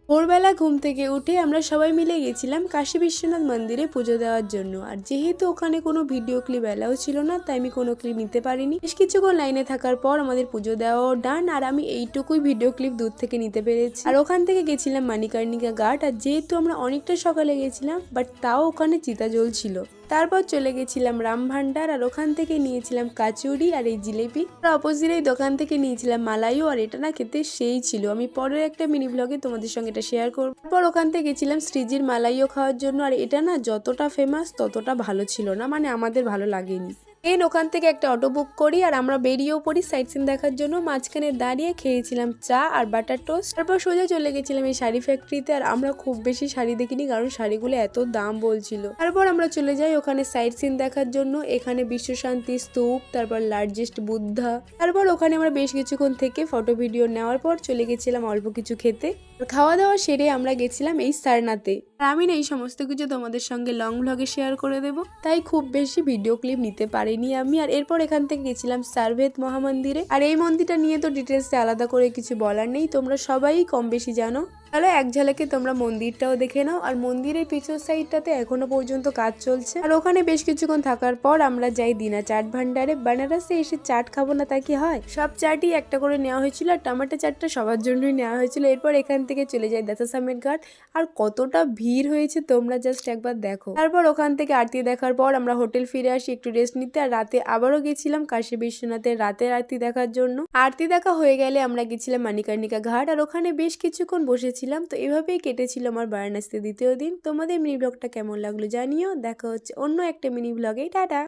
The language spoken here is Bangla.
ভোরবেলা ঘুম থেকে উঠে আমরা সবাই মিলে গেছিলাম কাশী বিশ্বনাথ মন্দিরে পুজো দেওয়ার জন্য। আর যেহেতু ওখানে কোনো ভিডিও ক্লিপ এলাও ছিল না, তাই আমি কোনো ক্লিপ নিতে পারিনি। বেশ কিছুক্ষণ লাইনে থাকার পর আমাদের পুজো দেওয়াও ডান, আর আমি এইটুকুই ভিডিও ক্লিপ দূর থেকে নিতে পেরেছি। আর ওখান থেকে গেছিলাম মানিকর্ণিকা ঘাট। আর যেহেতু আমরা অনেকটা সকালে গেছিলাম, বাট তাও ওখানে চিতা জ্বলছিল। তারপর চলে গেছিলাম রাম ভান্ডার, আর ওখান থেকে নিয়েছিলাম কাচুরি আর এই জিলেপি। অপোজিট এই দোকান থেকে নিয়েছিলাম মালাইও, আর এটা না খেতে সেই ছিল। আমি পরের একটা মিনি ব্লগে তোমাদের সঙ্গে এটা শেয়ার করবো। তারপর ওখান থেকে গেছিলাম শ্রীজির মালাইও খাওয়ার জন্য, আর এটা না যতটা ফেমাস ততটা ভালো ছিল না, মানে আমাদের ভালো লাগেনি। ওখান থেকে একটা অটো বুক করি আর আমরা বেরিয়েও পড়ি সাইট সিন দেখার জন্য। মাঝখানে দাঁড়িয়ে খেয়েছিলাম চা আর বাটার টোস্ট। তারপর সোজা চলে গেছিলাম এই শাড়ি ফ্যাক্টরিতে। আর আমরা খুব বেশি শাড়ি দেখিনি, কারণ শাড়িগুলো এত দাম বলছিল। তারপর আমরা চলে যাই ওখানে সাইট সিন দেখার জন্য। এখানে বিশ্বশান্তি স্তূপ, তারপর লার্জেস্ট বুদ্ধা। তারপর ওখানে আমরা বেশ কিছুক্ষণ থেকে ফটো ভিডিও নেওয়ার পর চলে গেছিলাম অল্প কিছু খেতে। খাওয়া দাওয়া সেরে আমরা গেছিলাম এই সারনাথে। আর আমি না এই সমস্ত কিছু তোমাদের সঙ্গে লং ভ্লগে শেয়ার করে দেবো, তাই খুব বেশি ভিডিও ক্লিপ নিতে পারিনি আমি। আর এরপর এখান থেকে গেছিলাম সারভেদ মহামন্দিরে। আর এই মন্দিরটা নিয়ে তো ডিটেলসে আলাদা করে কিছু বলার নেই, তোমরা সবাই কম বেশি জানো। তাহলে এক ঝালকে তোমরা মন্দিরটাও দেখে নাও। আর মন্দিরের পিছর সাইডটাতে এখনো পর্যন্ত কাজ চলছে। আর ওখানে বেশ কিছুক্ষণ থাকার পর আমরা যাই দিনা চাট ভান্ডারে। বানারসে এসে চাট খাবো না তা কি হয়, সব চাটই একটা করে নেওয়া হয়েছিল। আর টমেটো চাটটা সবার জন্যই নেওয়া হয়েছিল। এরপর এখান থেকে চলে যাই দশাশ্বামেধ ঘাট। আর কতটা ভিড় হয়েছে তোমরা জাস্ট একবার দেখো। তারপর ওখান থেকে আরতি দেখার পর আমরা হোটেল ফিরে আসি একটু রেস্ট নিতে। আর রাতে আবারও গেছিলাম কাশী বিশ্বনাথের রাতের আরতি দেখার জন্য। আরতি দেখা হয়ে গেলে আমরা গেছিলাম মানিকর্ণিকা ঘাট। আর ওখানে বেশ কিছুক্ষণ বসেছিলাম। তো এভাবেই কেটেছিল আমার বারাণসীতে দ্বিতীয় দিন। তোমাদের মিনি ব্লগটা কেমন লাগলো জানিও। দেখা হচ্ছে অন্য একটা মিনি ব্লগে। টাটা।